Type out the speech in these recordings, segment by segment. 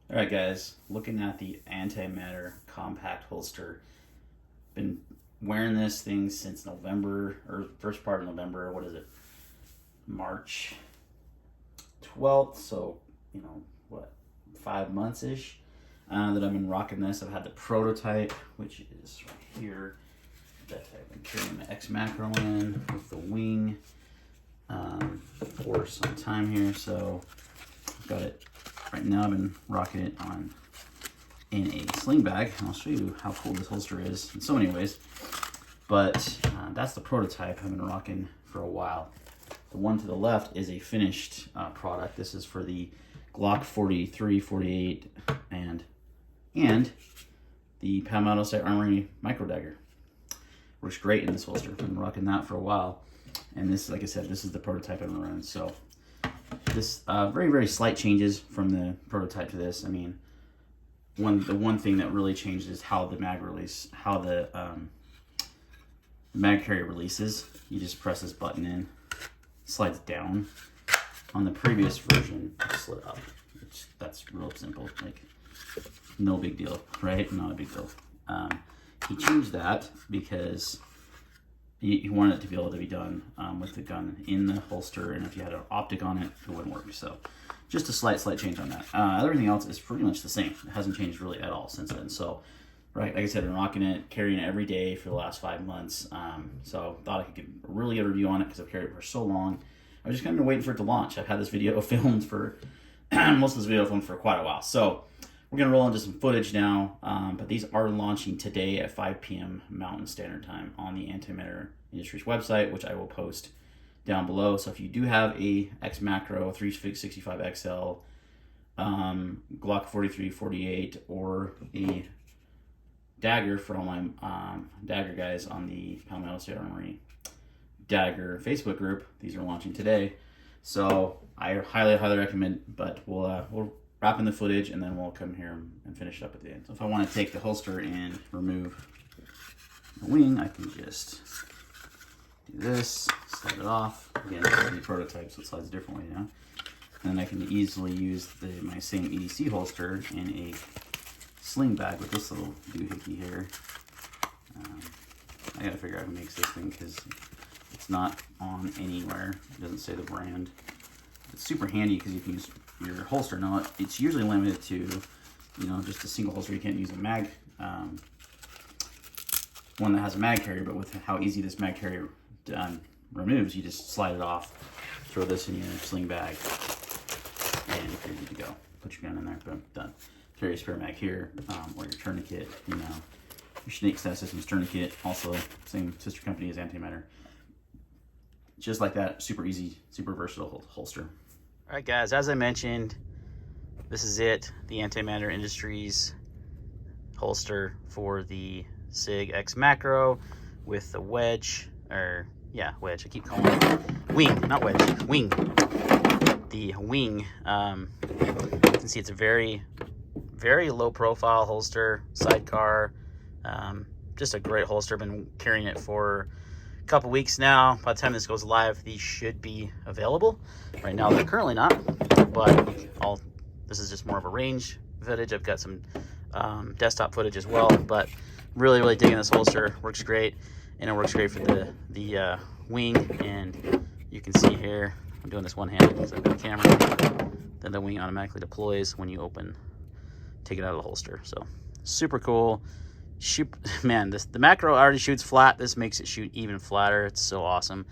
All right, guys, looking at the Antimatter compact holster. Been wearing this thing since November, or first part of November. What is it? March 12th. So, what, 5 months ish that I've been rocking this. I've had the prototype, which is right here, that I've been carrying the X macro in with the wing for some time here. So, I've got it. Right now I've been rocking it in a sling bag. I'll show you how cool this holster is in so many ways. But that's the prototype I've been rocking for a while. The one to the left is a finished product. This is for the Glock 43, 48, and the Palmetto Armory micro dagger. Works great in this holster. I've been rocking that for a while. And this, like I said, this is the prototype I've been running. So this very, very slight changes from the prototype to this. I mean, the one thing that really changed is how the mag release, how the mag carrier releases. You just press this button in, slides down. On the previous version, it slid up. That's real simple, like no big deal, right? Not a big deal. He changed that because he wanted it to be able to be done with the gun in the holster, and if you had an optic on it, it wouldn't work. So just a slight change on that. Everything else is pretty much the same. It hasn't changed really at all since then. So, right, like I said, I've been rocking it, carrying it every day for the last 5 months. So thought I could get a really good review on it because I've carried it for so long. I was just kind of waiting for it to launch. I've had this video filmed for, most of this video filmed for quite a while. So we're going to roll into some footage now, but these are launching today at 5 p.m. Mountain Standard Time on the Antimatter Industries website, which I will post down below. So if you do have a X Macro 365 XL, Glock 43, 48, or a dagger for all my dagger guys on the Palmetto Armory Dagger Facebook group, these are launching today. So I highly recommend, but we'll wrap in the footage and then we'll come here and finish it up at the end. So if I want to take the holster and remove the wing, I can just do this, slide it off. Again, this is the prototype, so it slides a different way now. And then I can easily use my same EDC holster in a sling bag with this little doohickey here. I gotta figure out who makes this thing because it's not on anywhere. It doesn't say the brand. It's super handy because you can use your holster. Now, it's usually limited to, just a single holster. You can't use a mag, one that has a mag carrier, but with how easy this mag carrier removes, you just slide it off, throw this in your sling bag, and you're good to go. Put your gun in there, boom, done. Carry a spare mag here, or your tourniquet, your Snake Staff Systems tourniquet, also same sister company as Antimatter. Just like that, super easy, super versatile holster. All right, guys, as I mentioned, this is it, the Antimatter Industries holster for the SIG X Macro with the wedge, wedge, I keep calling it wing, not wedge, wing. The wing, you can see it's a very, very low profile holster, sidecar, just a great holster. Been carrying it for a couple weeks now. By the time this goes live, these should be available. Right now they're currently not, but this is just more of a range footage. I've got some desktop footage as well, but really digging this holster. Works great, and it works great for the wing. And you can see here, I'm doing this one-handed because I've got a camera. Then the wing automatically deploys when you take it out of the holster. So super cool. Man, the macro already shoots flat. This makes it shoot even flatter. It's so awesome.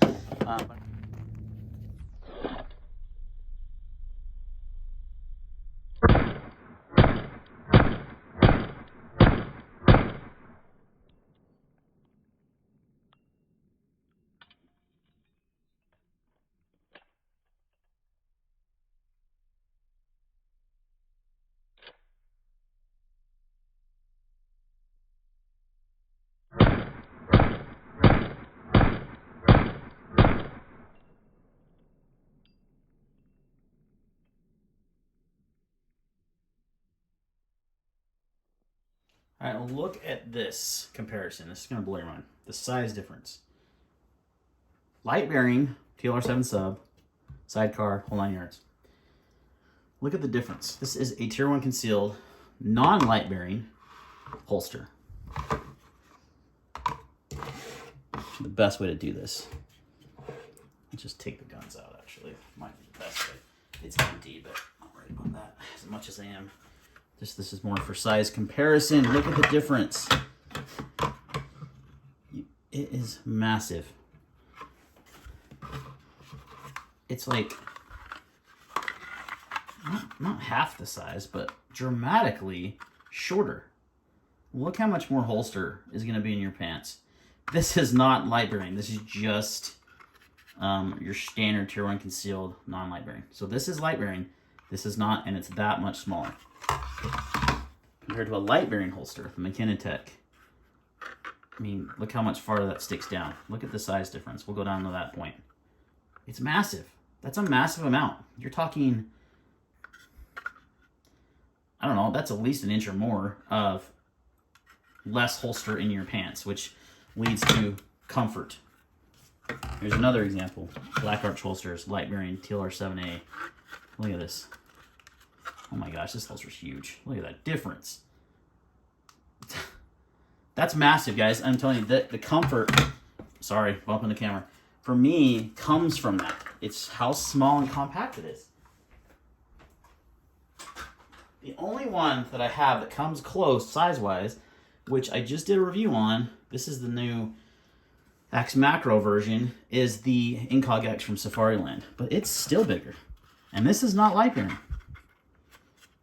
All right, look at this comparison. This is going to blow your mind. The size difference. Light bearing, TLR7 sub, sidecar, whole 9 yards. Look at the difference. This is a Tier 1 concealed, non-light bearing holster. The best way to do this. Let's just take the guns out, actually. Might be the best way. It's empty, but I'm not worried about that as much as I am. Just this is more for size comparison. Look at the difference. It is massive. It's like not half the size, but dramatically shorter. Look how much more holster is going to be in your pants. This is not light bearing. This is just your standard Tier 1 concealed non-light bearing. So this is light bearing. This is not, and it's that much smaller. Compared to a light bearing holster, the McKinnon Tech. I mean, look how much farther that sticks down. Look at the size difference. We'll go down to that point. It's massive. That's a massive amount. You're talking, I don't know, that's at least an inch or more of less holster in your pants, which leads to comfort. Here's another example. Black Arch holsters, light bearing, TLR7A. Look at this. Oh my gosh, this holster's huge. Look at that difference. That's massive, guys. I'm telling you, the comfort, sorry, bumping the camera, for me, comes from that. It's how small and compact it is. The only one that I have that comes close size-wise, which I just did a review on, this is the new X Macro version, is the Incog X from Safariland. But it's still bigger. And this is not light bearing.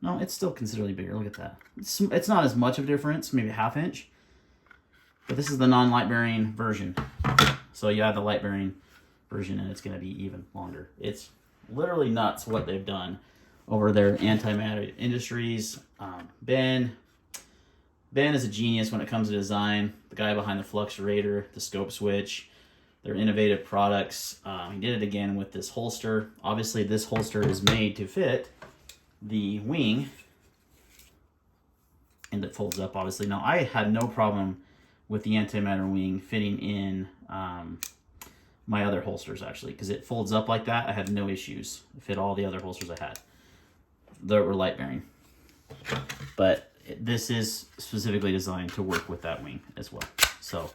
No, it's still considerably bigger. Look at that. It's not as much of a difference, maybe a ½ inch. But this is the non-light bearing version. So you add the light bearing version and it's going to be even longer. It's literally nuts what they've done over their Antimatter Industries. Ben is a genius when it comes to design. The guy behind the Fluxurator, the scope switch, their innovative products. He did it again with this holster. Obviously this holster is made to fit the wing, and it folds up obviously. Now I had no problem with the Antimatter wing fitting in my other holsters actually, because it folds up like that. I had no issues. It fit all the other holsters I had that were light bearing. But this is specifically designed to work with that wing as well. So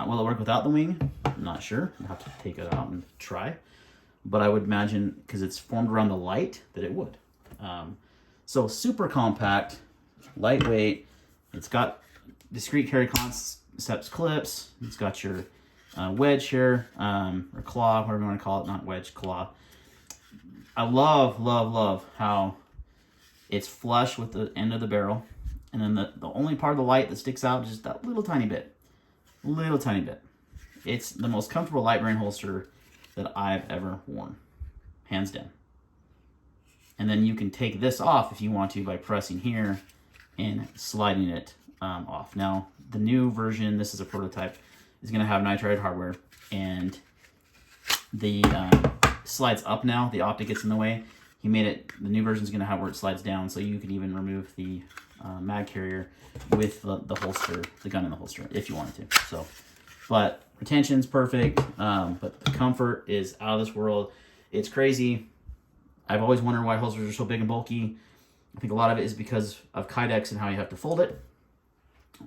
will it work without the wing? I'm not sure. I'll have to take it out and try. But I would imagine, because it's formed around the light, that it would. So super compact, lightweight. It's got discrete carry concepts clips. It's got your wedge here, or claw, whatever you want to call it. Not wedge, claw. I love, love, love how it's flush with the end of the barrel. And then the only part of the light that sticks out is just that little tiny bit. Little tiny bit. It's the most comfortable light bearing holster that I've ever worn. Hands down. And then you can take this off if you want to by pressing here and sliding it off. Now, the new version, this is a prototype, is going to have nitride hardware. And the slides up now. The optic gets in the way. He made it, the new version is going to have where it slides down, so you can even remove the mag carrier with the holster, the gun in the holster, if you wanted to. So, but retention's perfect, but the comfort is out of this world. It's crazy. I've always wondered why holsters are so big and bulky. I think a lot of it is because of Kydex and how you have to fold it.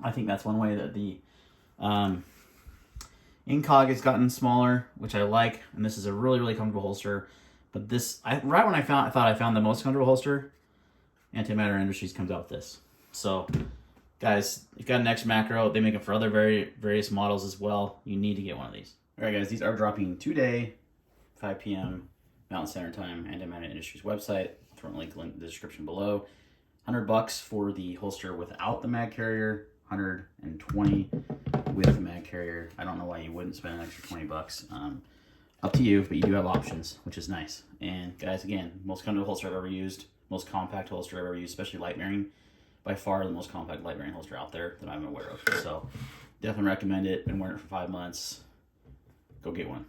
I think that's one way that the Incog has gotten smaller, which I like, and this is a really, really comfortable holster. But this, right when I thought I found the most comfortable holster, Antimatter Industries comes out with this. So, guys, you've got an X Macro. They make them for other various models as well. You need to get one of these. All right, guys, these are dropping today, 5 p.m. Mountain Standard Time, Antimatter Industries website. I'll throw a link in the description below. $100 for the holster without the mag carrier, $120 with the mag carrier. I don't know why you wouldn't spend an extra $20. Up to you, but you do have options, which is nice. And guys, again, most comfortable holster I've ever used, most compact holster I've ever used, especially light bearing. By far the most compact light bearing holster out there that I'm aware of. So definitely recommend it. Been wearing it for 5 months. Go get one.